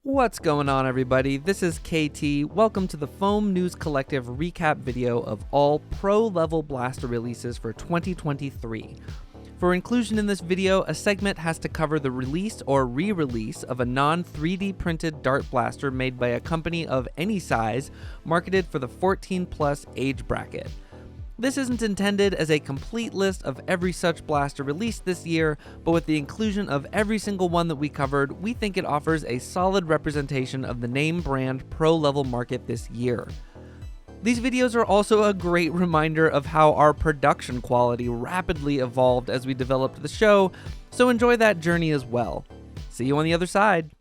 What's going on, everybody? This is KT. Welcome to the Foam News Collective recap video of all pro-level blaster releases for 2023. For inclusion in this video, a segment has to cover the release or re-release of a non-3D printed dart blaster made by a company of any size, marketed for the 14+ age bracket. This isn't intended as a complete list of every such blaster released this year, but with the inclusion of every single one that we covered, we think it offers a solid representation of the name brand pro-level market this year. These videos are also a great reminder of how our production quality rapidly evolved as we developed the show, so enjoy that journey as well. See you on the other side.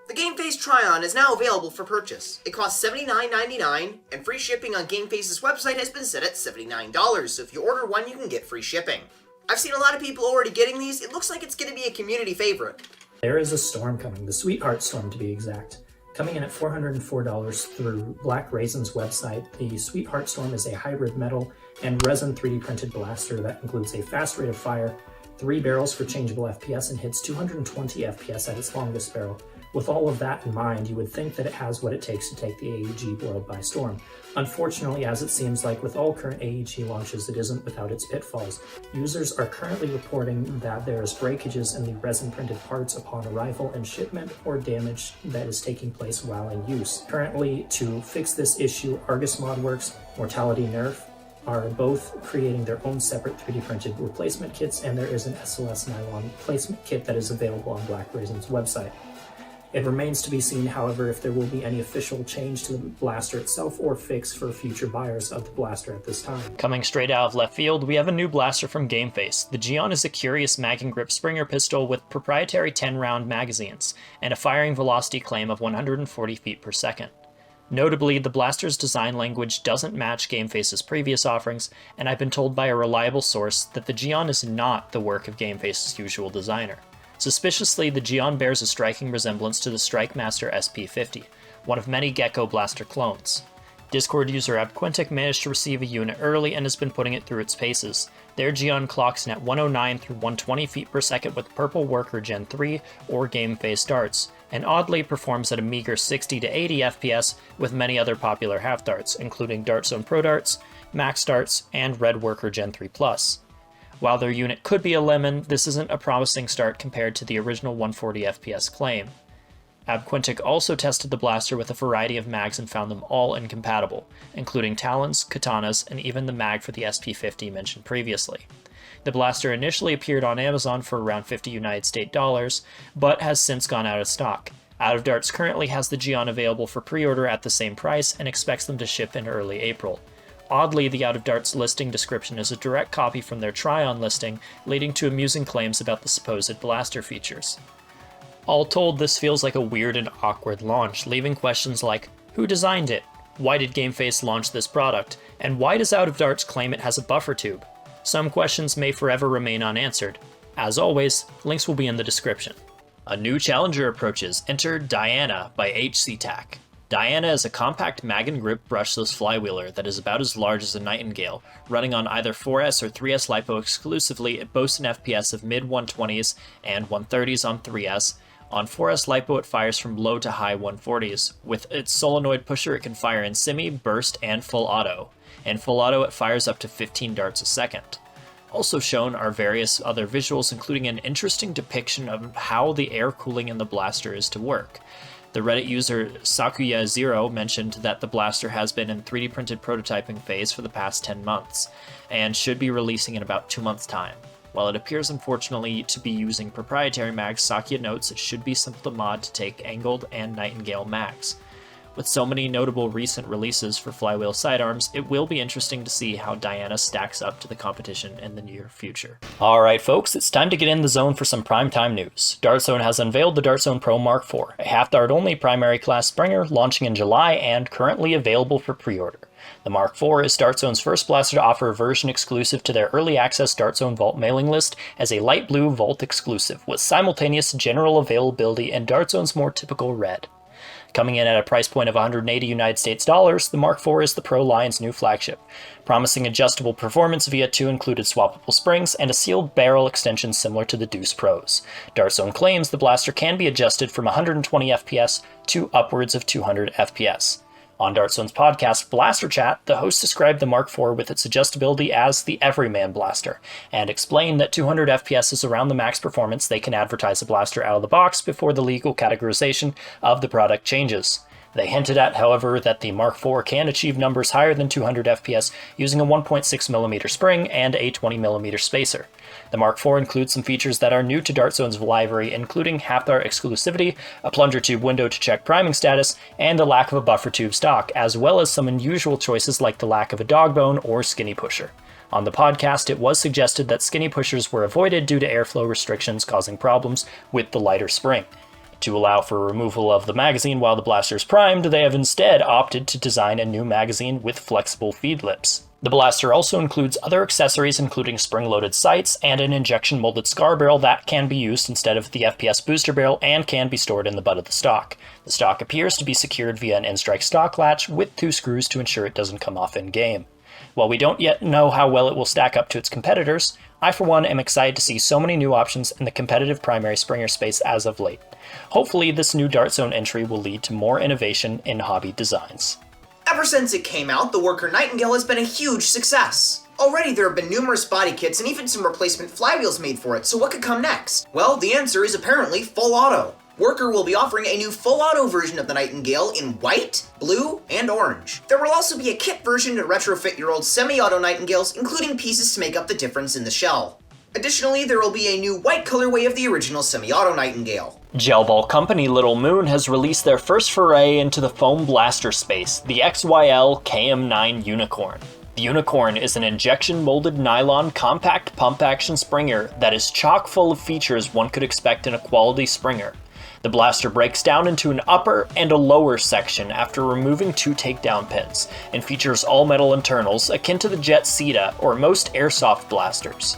The game Face Trion is now available for purchase. It costs $79.99, and free shipping on GameFace's website has been set at $79, so if you order one, you can get free shipping. I've seen a lot of people already getting these. It looks like it's going to be a community favorite. There is a storm coming, the Sweetheart Storm to be exact. Coming in at $404 through Black Raisin's website, the Sweetheart Storm is a hybrid metal and resin 3D printed blaster that includes a fast rate of fire, 3 barrels for changeable FPS, and hits 220 FPS at its longest barrel. With all of that in mind, you would think that it has what it takes to take the AEG world by storm. Unfortunately, as it seems like with all current AEG launches, it isn't without its pitfalls. Users are currently reporting that there's breakages in the resin-printed parts upon arrival and shipment, or damage that is taking place while in use. Currently, to fix this issue, Argus Modworks, Mortality Nerf, are both creating their own separate 3D printed replacement kits, and there is an SLS nylon replacement kit that is available on Black Raisin's website. It remains to be seen, however, if there will be any official change to the blaster itself or fix for future buyers of the blaster at this time. Coming straight out of left field, we have a new blaster from GameFace. The Geon is a curious mag and grip Springer pistol with proprietary 10-round magazines and a firing velocity claim of 140 feet per second. Notably, the blaster's design language doesn't match GameFace's previous offerings, and I've been told by a reliable source that the Geon is not the work of GameFace's usual designer. Suspiciously, the Geon bears a striking resemblance to the Strike Master SP50, one of many Gecko blaster clones. Discord user AbQuintic managed to receive a unit early and has been putting it through its paces. Their Geon clocks in at 109 through 120 feet per second with Purple Worker Gen 3 or GameFace darts, and oddly performs at a meager 60 to 80 FPS with many other popular half darts, including Dart Zone Pro darts, Max darts, and Red Worker Gen 3 Plus. While their unit could be a lemon, this isn't a promising start compared to the original 140 FPS claim. AbQuintic also tested the blaster with a variety of mags and found them all incompatible, including Talons, Katanas, and even the mag for the SP50 mentioned previously. The blaster initially appeared on Amazon for around $50 United States dollars, but has since gone out of stock. Out of Darts currently has the Geon available for pre-order at the same price and expects them to ship in early April. Oddly, the Out of Darts listing description is a direct copy from their Trion listing, leading to amusing claims about the supposed blaster features. All told, this feels like a weird and awkward launch, leaving questions like, who designed it? Why did GameFace launch this product? And why does Out of Darts claim it has a buffer tube? Some questions may forever remain unanswered. As always, links will be in the description. A new challenger approaches. Enter Diana by HCTAC. Diana is a compact mag and grip brushless flywheeler that is about as large as a Nightengale. Running on either 4S or 3S LiPo exclusively, it boasts an FPS of mid-120s and 130s on 3S. On 4S LiPo, it fires from low to high 140s. With its solenoid pusher, it can fire in semi, burst, and full auto. In full auto, it fires up to 15 darts a second. Also shown are various other visuals, including an interesting depiction of how the air cooling in the blaster is to work. The Reddit user Sakuya0 mentioned that the blaster has been in 3D printed prototyping phase for the past 10 months, and should be releasing in about 2 months' time. While it appears unfortunately to be using proprietary mags, Sakuya notes it should be simple to mod to take angled and Nightengale mags. With so many notable recent releases for flywheel sidearms, it will be interesting to see how Diana stacks up to the competition in the near future. Alright folks, it's time to get in the zone for some primetime news. DartZone has unveiled the DartZone Pro Mark IV, a half-dart only primary class Springer launching in July and currently available for pre-order. The Mark IV is DartZone's first blaster to offer a version exclusive to their early access DartZone Vault mailing list as a light blue Vault exclusive with simultaneous general availability in DartZone's more typical red. Coming in at a price point of $180 United States dollars, the Mark IV is the Pro line's new flagship, promising adjustable performance via 2 included swappable springs and a sealed barrel extension similar to the Deuce Pros. Dartzone claims the blaster can be adjusted from 120 FPS to upwards of 200 FPS. On Dartzone's podcast, Blaster Chat, the host described the Mark IV with its adjustability as the everyman blaster, and explained that 200 FPS is around the max performance they can advertise a blaster out of the box before the legal categorization of the product changes. They hinted at, however, that the Mark IV can achieve numbers higher than 200 FPS using a 1.6mm spring and a 20mm spacer. The Mark IV includes some features that are new to Dartzone's library, including half-dart exclusivity, a plunger tube window to check priming status, and the lack of a buffer tube stock, as well as some unusual choices like the lack of a dog bone or skinny pusher. On the podcast, it was suggested that skinny pushers were avoided due to airflow restrictions causing problems with the lighter spring. To allow for removal of the magazine while the blaster is primed, they have instead opted to design a new magazine with flexible feed lips. The blaster also includes other accessories including spring-loaded sights and an injection-molded scar barrel that can be used instead of the FPS booster barrel and can be stored in the butt of the stock. The stock appears to be secured via an in-strike stock latch with 2 screws to ensure it doesn't come off in-game. While we don't yet know how well it will stack up to its competitors, I for one am excited to see so many new options in the competitive primary springer space as of late. Hopefully this new Dartzone entry will lead to more innovation in hobby designs. Ever since it came out, the Worker Nightengale has been a huge success. Already there have been numerous body kits and even some replacement flywheels made for it, so what could come next? Well, the answer is apparently full auto. Worker will be offering a new full auto version of the Nightengale in white, blue, and orange. There will also be a kit version to retrofit your old semi-auto Nightingales, including pieces to make up the difference in the shell. Additionally, there will be a new white colorway of the original semi-auto Nightengale. Gel ball company Little Moon has released their first foray into the foam blaster space, the XYL KM9 Unicorn. The Unicorn is an injection-molded nylon compact pump-action springer that is chock full of features one could expect in a quality springer. The blaster breaks down into an upper and a lower section after removing 2 takedown pins, and features all-metal internals akin to the Jet Seta or most airsoft blasters.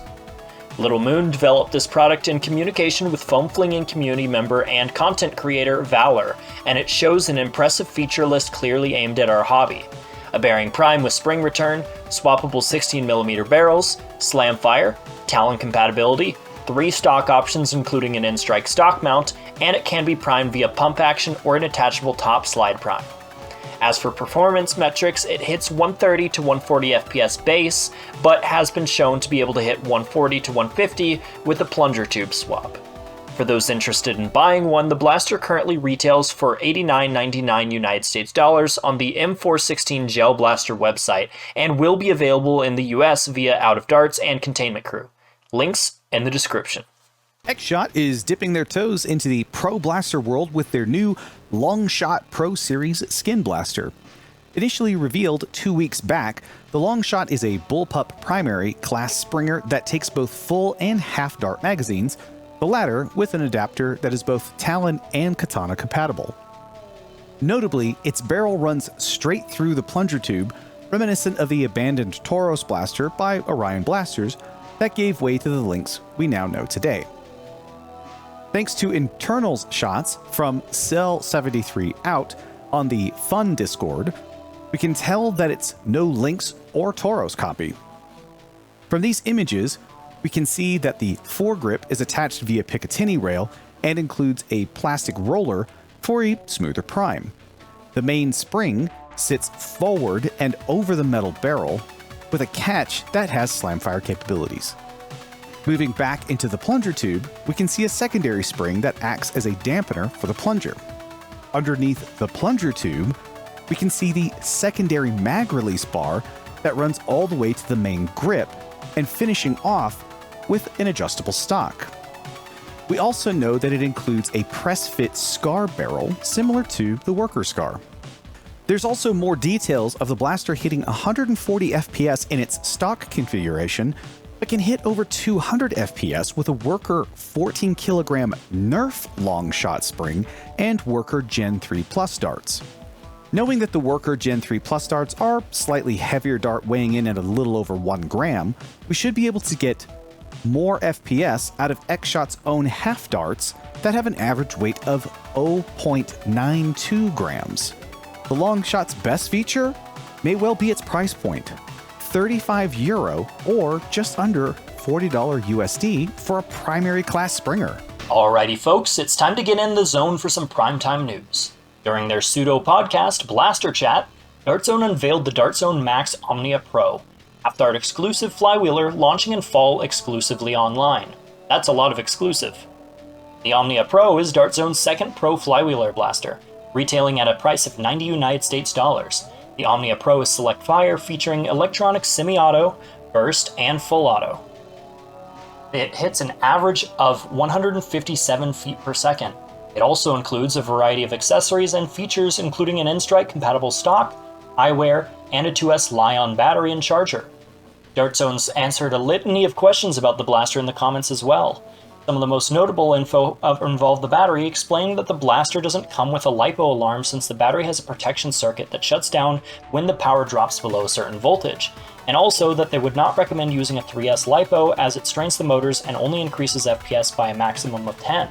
Little Moon developed this product in communication with foam flinging community member and content creator Valor, and it shows an impressive feature list clearly aimed at our hobby. A bearing prime with spring return, swappable 16mm barrels, slam fire, Talon compatibility, 3 stock options including an in-strike stock mount, and it can be primed via pump action or an attachable top slide prime. As for performance metrics, it hits 130 to 140 FPS base, but has been shown to be able to hit 140 to 150 with a plunger tube swap. For those interested in buying one, the blaster currently retails for $89.99 United States dollars on the M416 Gel Blaster website and will be available in the US via Out of Darts and Containment Crew. Links in the description. Xshot is dipping their toes into the Pro Blaster world with their new Longshot Pro Series Skin Blaster. Initially revealed 2 weeks back, the Longshot is a bullpup primary class springer that takes both full and half-dart magazines, the latter with an adapter that is both Talon and Katana compatible. Notably, its barrel runs straight through the plunger tube, reminiscent of the abandoned Tauros blaster by Orion Blasters that gave way to the Lynx we now know today. Thanks to internals shots from Cell73 Out on the Fun Discord, we can tell that it's no Lynx or Tauros copy. From these images, we can see that the foregrip is attached via Picatinny rail and includes a plastic roller for a smoother prime. The main spring sits forward and over the metal barrel with a catch that has slamfire capabilities. Moving back into the plunger tube, we can see a secondary spring that acts as a dampener for the plunger. Underneath the plunger tube, we can see the secondary mag release bar that runs all the way to the main grip and finishing off with an adjustable stock. We also know that it includes a press-fit scar barrel similar to the Worker Scar. There's also more details of the blaster hitting 140 FPS in its stock configuration, but can hit over 200 FPS with a Worker 14 kg Nerf Longshot spring and Worker Gen 3 Plus darts. Knowing that the Worker Gen 3 Plus darts are slightly heavier dart weighing in at a little over 1 gram, we should be able to get more FPS out of Xshot's own half darts that have an average weight of 0.92 grams. The Longshot's best feature may well be its price point, €35 or just under $40 USD for a primary class Springer. Alrighty folks, it's time to get in the zone for some primetime news. During their pseudo-podcast, Blaster Chat, Dartzone unveiled the Dartzone Max Omnia Pro, half-dart exclusive flywheeler launching in fall exclusively online. That's a lot of exclusive. The Omnia Pro is Dartzone's second pro flywheeler blaster, retailing at a price of $90 United States dollars. The Omnia Pro is select fire featuring electronic semi-auto, burst, and full auto. It hits an average of 157 feet per second. It also includes a variety of accessories and features including an N-Strike compatible stock, eyewear, and a 2S Li-ion battery and charger. Dartzone's answered a litany of questions about the blaster in the comments as well. Some of the most notable info involve the battery, explaining that the blaster doesn't come with a LiPo alarm since the battery has a protection circuit that shuts down when the power drops below a certain voltage, and also that they would not recommend using a 3S LiPo as it strains the motors and only increases FPS by a maximum of 10.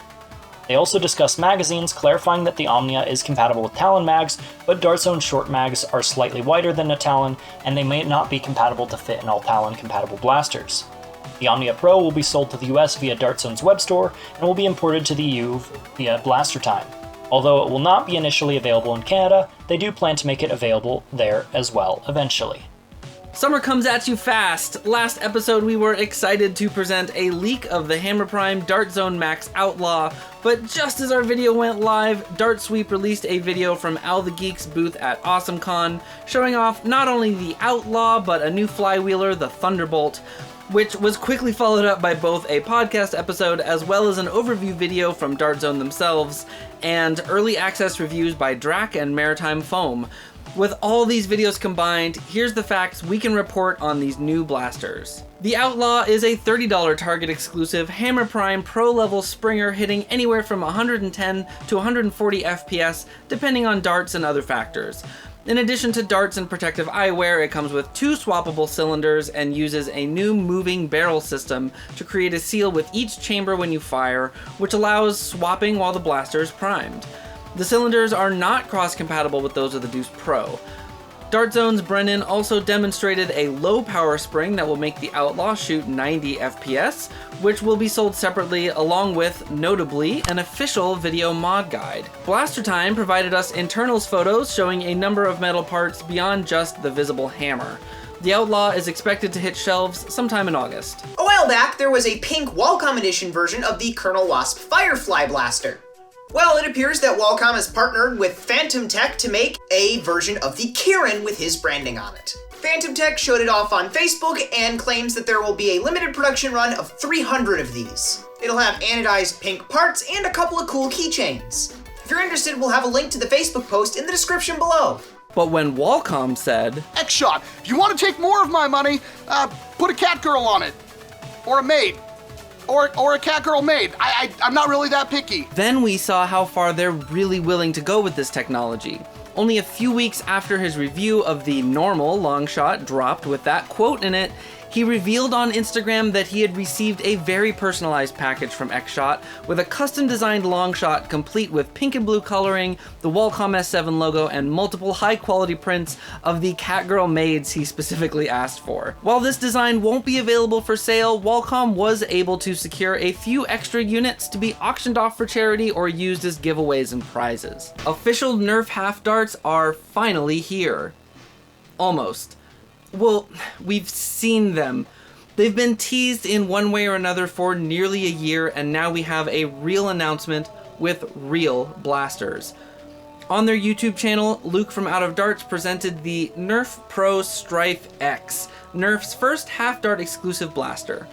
They also discuss magazines, clarifying that the Omnia is compatible with Talon mags, but Dartzone short mags are slightly wider than a Talon, and they may not be compatible to fit in all Talon compatible blasters. The Omnia Pro will be sold to the US via Dartzone's web store and will be imported to the EU via Blaster Time. Although it will not be initially available in Canada, they do plan to make it available there as well eventually. Summer comes at you fast. Last episode we were excited to present a leak of the Hammer Prime Dartzone Max Outlaw, but just as our video went live, Dart Sweep released a video from Al the Geek's booth at AwesomeCon, showing off not only the Outlaw, but a new flywheeler, the Thunderbolt, which was quickly followed up by both a podcast episode as well as an overview video from Dartzone themselves, and early access reviews by Drac and Maritime Foam. With all these videos combined, here's the facts we can report on these new blasters. The Outlaw is a $30 Target exclusive Hammer Prime Pro level Springer hitting anywhere from 110 to 140 FPS depending on darts and other factors. In addition to darts and protective eyewear, it comes with 2 swappable cylinders and uses a new moving barrel system to create a seal with each chamber when you fire, which allows swapping while the blaster is primed. The cylinders are not cross-compatible with those of the Deuce Pro. Dartzone's Brennan also demonstrated a low-power spring that will make the Outlaw shoot 90 FPS, which will be sold separately along with, notably, an official video mod guide. Blaster Time provided us internals photos showing a number of metal parts beyond just the visible hammer. The Outlaw is expected to hit shelves sometime in August. A while back, there was a pink Walcom edition version of the Colonel Wasp Firefly blaster. Well, it appears that Walcom has partnered with Phantom Tech to make a version of the Kirin with his branding on it. Phantom Tech showed it off on Facebook and claims that there will be a limited production run of 300 of these. It'll have anodized pink parts and a couple of cool keychains. If you're interested, we'll have a link to the Facebook post in the description below. But when Walcom said, X-Shot, if you want to take more of my money, put a cat girl on it. Or a maid. Or a catgirl maid. I'm not really that picky. then we saw how far they're really willing to go with this technology. Only a few weeks after his review of the normal Longshot dropped with that quote in it, he revealed on Instagram that he had received a very personalized package from X-Shot with a custom-designed Longshot complete with pink and blue coloring, the Walcom S7 logo, and multiple high-quality prints of the catgirl maids he specifically asked for. While this design won't be available for sale, Walcom was able to secure a few extra units to be auctioned off for charity or used as giveaways and prizes. Official Nerf half darts are finally here. Almost. Well, we've seen them. They've been teased in one way or another for nearly a year, and now we have a real announcement with real blasters. On their YouTube channel, Luke from Out of Darts presented the Nerf Pro Stryfe X, Nerf's first half-dart exclusive blaster.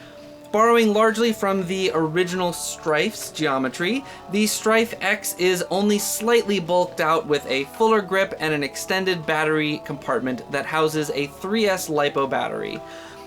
Borrowing largely from the original Stryfe's geometry, the Stryfe X is only slightly bulked out with a fuller grip and an extended battery compartment that houses a 3S LiPo battery.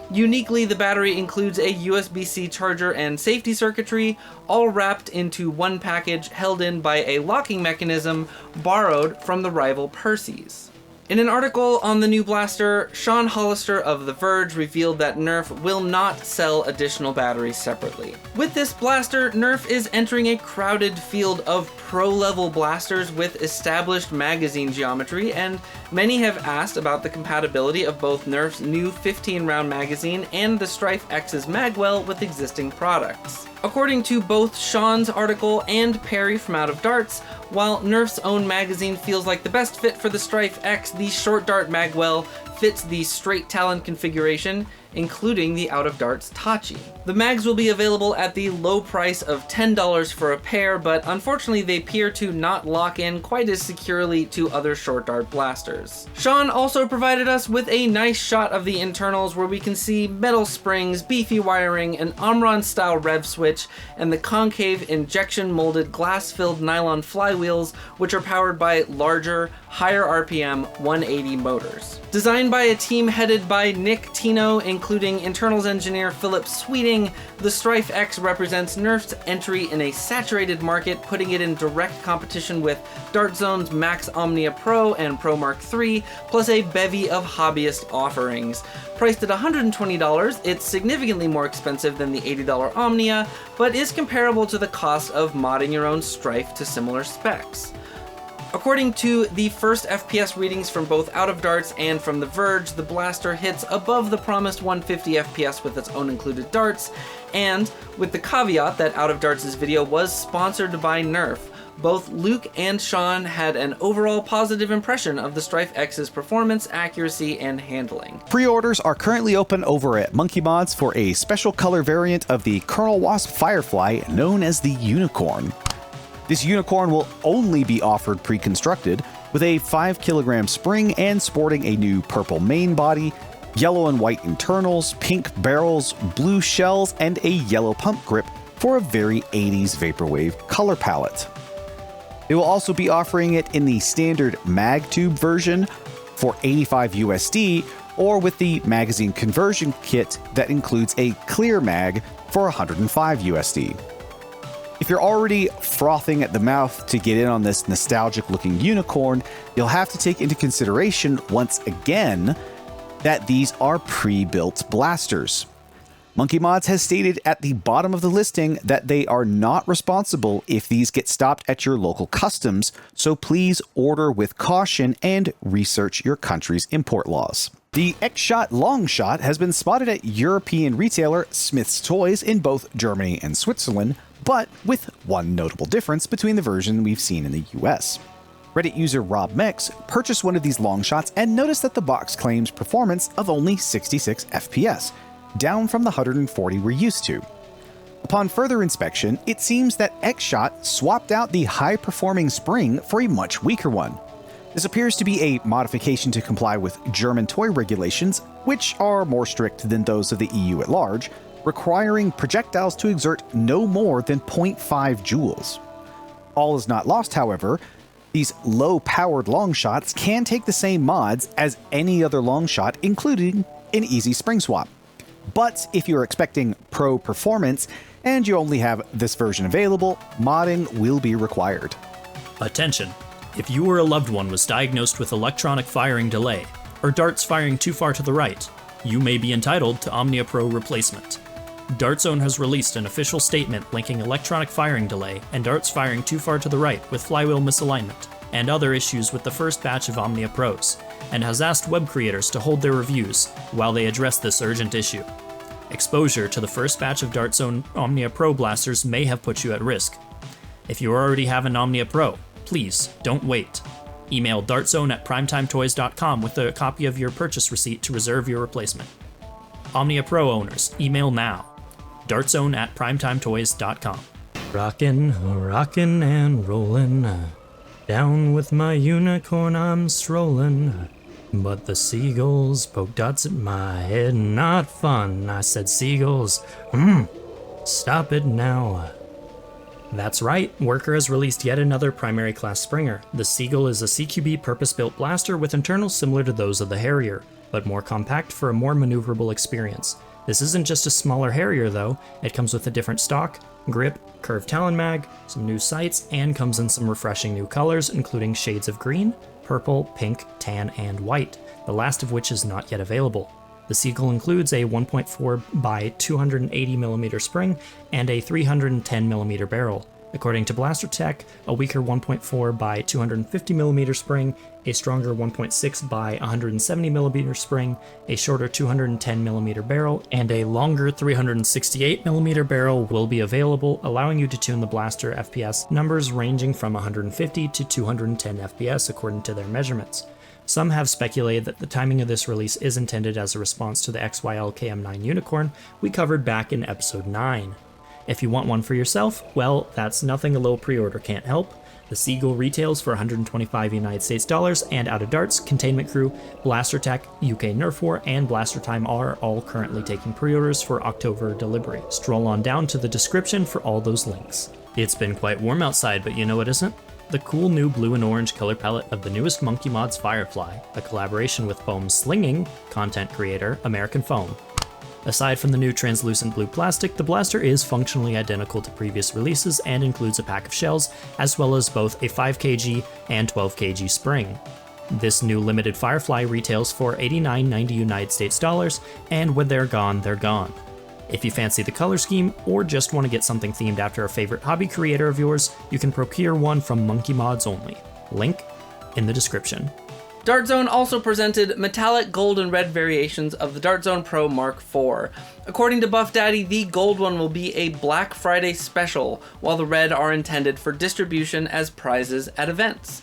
Uniquely, the battery includes a USB-C charger and safety circuitry, all wrapped into one package held in by a locking mechanism borrowed from the rival Percy's. In an article on the new blaster, Sean Hollister of The Verge revealed that Nerf will not sell additional batteries separately. With this blaster, Nerf is entering a crowded field of pro-level blasters with established magazine geometry, and many have asked about the compatibility of both Nerf's new 15-round magazine and the Stryfe X's magwell with existing products. According to both Sean's article and Perry from Out of Darts, while Nerf's own magazine feels like the best fit for the Stryfe X, the short dart magwell fits the straight talon configuration, including the Out of Darts Tachi. The mags will be available at the low price of $10 for a pair, but unfortunately they appear to not lock in quite as securely to other short dart blasters. Sean also provided us with a nice shot of the internals where we can see metal springs, beefy wiring, an Omron style rev switch, and the concave injection molded glass-filled nylon flywheels, which are powered by larger, higher RPM 180 motors. Designed by a team headed by Nick Tino, including internals engineer Philip Sweeting, the Stryfe X represents Nerf's entry in a saturated market, putting it in direct competition with Dart Zone's Max Omnia Pro and Pro Mark III, plus a bevy of hobbyist offerings. Priced at $120, it's significantly more expensive than the $80 Omnia, but is comparable to the cost of modding your own Stryfe to similar specs. According to the first FPS readings from both Out of Darts and from The Verge, the blaster hits above the promised 150 FPS with its own included darts, and with the caveat that Out of Darts' video was sponsored by Nerf. Both Luke and Sean had an overall positive impression of the Stryfe X's performance, accuracy, and handling. Pre-orders are currently open over at Monkee Mods for a special color variant of the Colonel Wasp Firefly known as the Unicorn. This unicorn will only be offered pre-constructed, with a 5 kilogram spring and sporting a new purple main body, yellow and white internals, pink barrels, blue shells, and a yellow pump grip for a very 80s vaporwave color palette. They will also be offering it in the standard mag tube version for $85 USD, or with the magazine conversion kit that includes a clear mag for $105 USD. If you're already frothing at the mouth to get in on this nostalgic looking unicorn, you'll have to take into consideration once again that these are pre-built blasters. Monkee Mods has stated at the bottom of the listing that they are not responsible if these get stopped at your local customs, so please order with caution and research your country's import laws. The X-Shot Longshot has been spotted at European retailer Smith's Toys in both Germany and Switzerland, but with one notable difference between the version we've seen in the US. Reddit user Rob Mex purchased one of these Longshots and noticed that the box claims performance of only 66 FPS, down from the 140 we're used to. Upon further inspection, it seems that X-Shot swapped out the high-performing spring for a much weaker one. This appears to be a modification to comply with German toy regulations, which are more strict than those of the EU at large, requiring projectiles to exert no more than 0.5 joules. All is not lost, however. These low-powered Longshots can take the same mods as any other Longshot, including an easy spring swap. But if you're expecting pro performance and you only have this version available, modding will be required. Attention! If you or a loved one was diagnosed with electronic firing delay, or darts firing too far to the right, you may be entitled to Omnia Pro replacement. Dart Zone has released an official statement linking electronic firing delay and darts firing too far to the right with flywheel misalignment, and other issues with the first batch of Omnia Pros, and has asked web creators to hold their reviews while they address this urgent issue. Exposure to the first batch of Dart Zone Omnia Pro blasters may have put you at risk. If you already have an Omnia Pro, please don't wait. Email dartzone@primetimetoys.com with a copy of your purchase receipt to reserve your replacement. Omnia Pro owners, email now. dartzone@primetimetoys.com. Rockin' and rollin', down with my unicorn I'm strollin', but the seagulls poke dots at my head, not fun. I said seagulls, stop it now. That's right, Worker has released yet another primary class Springer. The Seagull is a CQB purpose-built blaster with internals similar to those of the Harrier, but more compact for a more maneuverable experience. This isn't just a smaller Harrier though, it comes with a different stock, grip, curved talon mag, some new sights, and comes in some refreshing new colors including shades of green, purple, pink, tan, and white, the last of which is not yet available. The Seagull includes a 1.4 by 280mm spring and a 310mm barrel. According to Blaster Tech, a weaker 1.4 by 250mm spring, a stronger 1.6 by 170mm spring, a shorter 210mm barrel, and a longer 368mm barrel will be available, allowing you to tune the blaster FPS numbers ranging from 150 to 210 FPS according to their measurements. Some have speculated that the timing of this release is intended as a response to the XYL KM9 Unicorn we covered back in episode 9. If you want one for yourself, well, that's nothing a low pre-order can't help. The Seagull retails for $125 United States dollars, and Out of Darts, Containment Crew, Blaster Tech, UK Nerf War, and Blaster Time are all currently taking pre-orders for October delivery. Stroll on down to the description for all those links. It's been quite warm outside, but you know what isn't? The cool new blue and orange color palette of the newest Monkee Mods Firefly, a collaboration with foam slinging content creator American Foam. Aside from the new translucent blue plastic, the blaster is functionally identical to previous releases and includes a pack of shells, as well as both a 5kg and 12kg spring. This new limited Firefly retails for $89.90 United States dollars, and when they're gone, they're gone. If you fancy the color scheme, or just want to get something themed after a favorite hobby creator of yours, you can procure one from Monkee Mods only. Link in the description. Dart Zone also presented metallic gold and red variations of the Dart Zone Pro Mark IV. According to Buff Daddy, the gold one will be a Black Friday special, while the red are intended for distribution as prizes at events.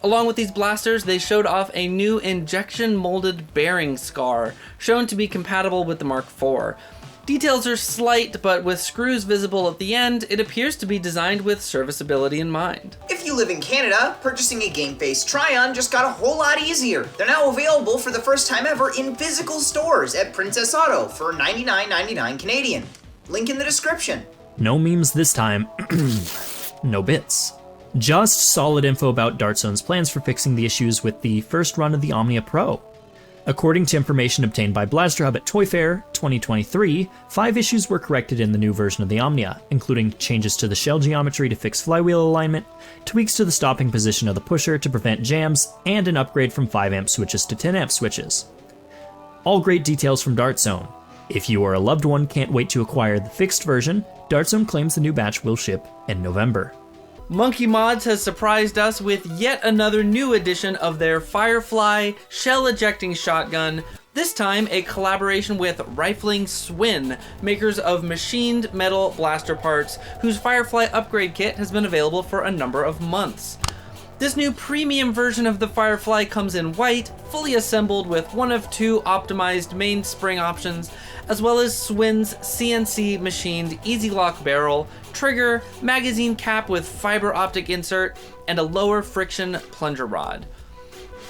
Along with these blasters, they showed off a new injection molded bearing scar, shown to be compatible with the Mark IV. Details are slight, but with screws visible at the end, it appears to be designed with serviceability in mind. If you live in Canada, purchasing a Face Trion just got a whole lot easier. They're now available for the first time ever in physical stores at Princess Auto for $99.99 Canadian. Link in the description. No memes this time. No bits. Just solid info about Dart Zone's plans for fixing the issues with the first run of the Omnia Pro. According to information obtained by Blaster Hub at Toy Fair 2023, 5 issues were corrected in the new version of the Omnia, including changes to the shell geometry to fix flywheel alignment, tweaks to the stopping position of the pusher to prevent jams, and an upgrade from 5A switches to 10A switches. All great details from Dart Zone. If you or a loved one can't wait to acquire the fixed version, Dart Zone claims the new batch will ship in November. Monkee Mods has surprised us with yet another new edition of their Firefly shell-ejecting shotgun, this time a collaboration with Rifling SWIN, makers of machined metal blaster parts, whose Firefly upgrade kit has been available for a number of months. This new premium version of the Firefly comes in white, fully assembled with one of 2 optimized main spring options, as well as SWIN's CNC machined easy lock barrel, trigger, magazine cap with fiber optic insert, and a lower friction plunger rod.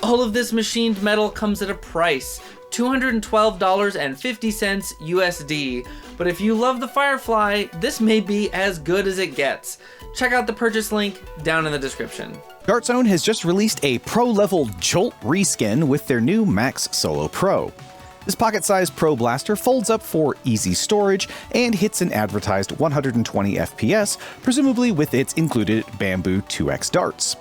All of this machined metal comes at a price, $212.50 USD, but if you love the Firefly, this may be as good as it gets. Check out the purchase link down in the description. Dart Zone has just released a pro-level Jolt reskin with their new Max Solo Pro. This pocket-sized Pro Blaster folds up for easy storage and hits an advertised 120 FPS, presumably with its included Bamboo 2X darts.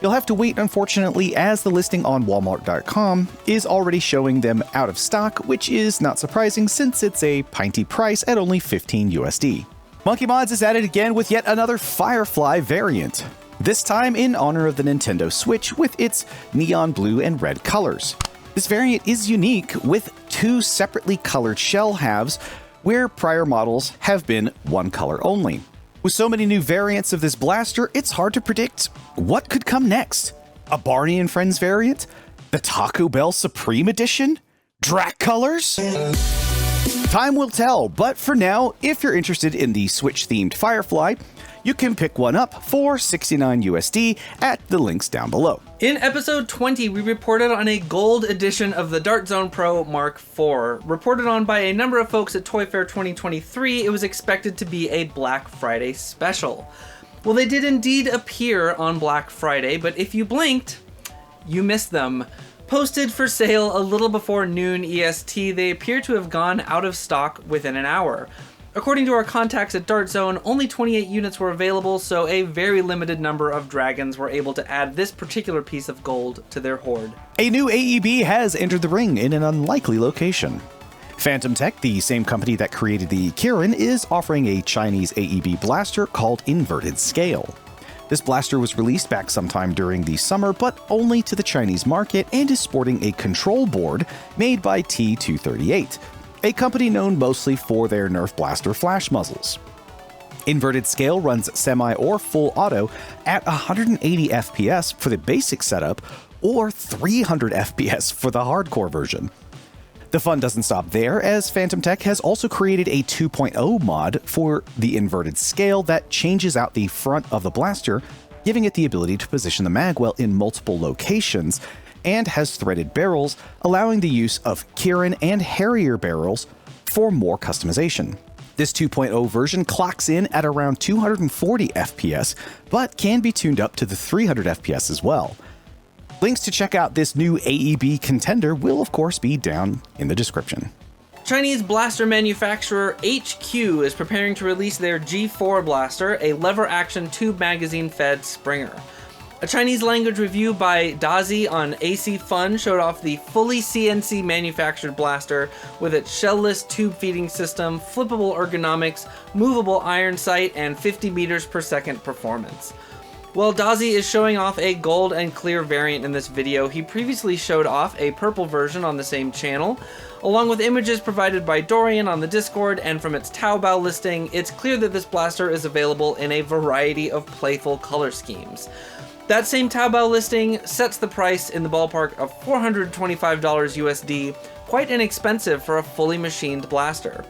You'll have to wait, unfortunately, as the listing on Walmart.com is already showing them out of stock, which is not surprising since it's a pinty price at only $15 USD. Monkee Mods is at it again with yet another Firefly variant, this time in honor of the Nintendo Switch with its neon blue and red colors. This variant is unique with 2 separately colored shell halves, where prior models have been one color only. With so many new variants of this blaster, it's hard to predict what could come next. A Barney and Friends variant? The Taco Bell Supreme Edition? Drac colors? Time will tell, but for now, if you're interested in the Switch-themed Firefly, you can pick one up for $69 USD at the links down below. In episode 20, we reported on a gold edition of the Dart Zone Pro Mark IV. Reported on by a number of folks at Toy Fair 2023, it was expected to be a Black Friday special. Well, they did indeed appear on Black Friday, but if you blinked, you missed them. Posted for sale a little before noon EST, they appear to have gone out of stock within an hour. According to our contacts at Dart Zone, only 28 units were available, so a very limited number of dragons were able to add this particular piece of gold to their hoard. A new AEB has entered the ring in an unlikely location. Phantom Tech, the same company that created the Kirin, is offering a Chinese AEB blaster called Inverted Scale. This blaster was released back sometime during the summer, but only to the Chinese market, and is sporting a control board made by T238, a company known mostly for their Nerf blaster flash muzzles. Inverted Scale runs semi or full auto at 180 FPS for the basic setup, or 300 FPS for the hardcore version. The fun doesn't stop there, as Phantom Tech has also created a 2.0 mod for the Inverted Scale that changes out the front of the blaster, giving it the ability to position the magwell in multiple locations, and has threaded barrels, allowing the use of Kirin and Harrier barrels for more customization. This 2.0 version clocks in at around 240 FPS, but can be tuned up to the 300 FPS as well. Links to check out this new AEB contender will of course be down in the description. Chinese blaster manufacturer HQ is preparing to release their G4 blaster, a lever-action tube magazine-fed Springer. A Chinese language review by Dazi on AC Fun showed off the fully CNC manufactured blaster with its shell-less tube feeding system, flippable ergonomics, movable iron sight, and 50 meters per second performance. While Dazi is showing off a gold and clear variant in this video, he previously showed off a purple version on the same channel. Along with images provided by Dorian on the Discord and from its Taobao listing, it's clear that this blaster is available in a variety of playful color schemes. That same Taobao listing sets the price in the ballpark of $425 USD, quite inexpensive for a fully machined blaster.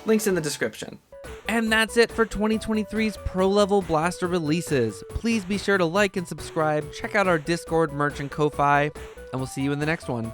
Links in the description. And that's it for 2023's Pro Level Blaster releases. Please be sure to like and subscribe, check out our Discord, merch, and Ko-Fi, and we'll see you in the next one.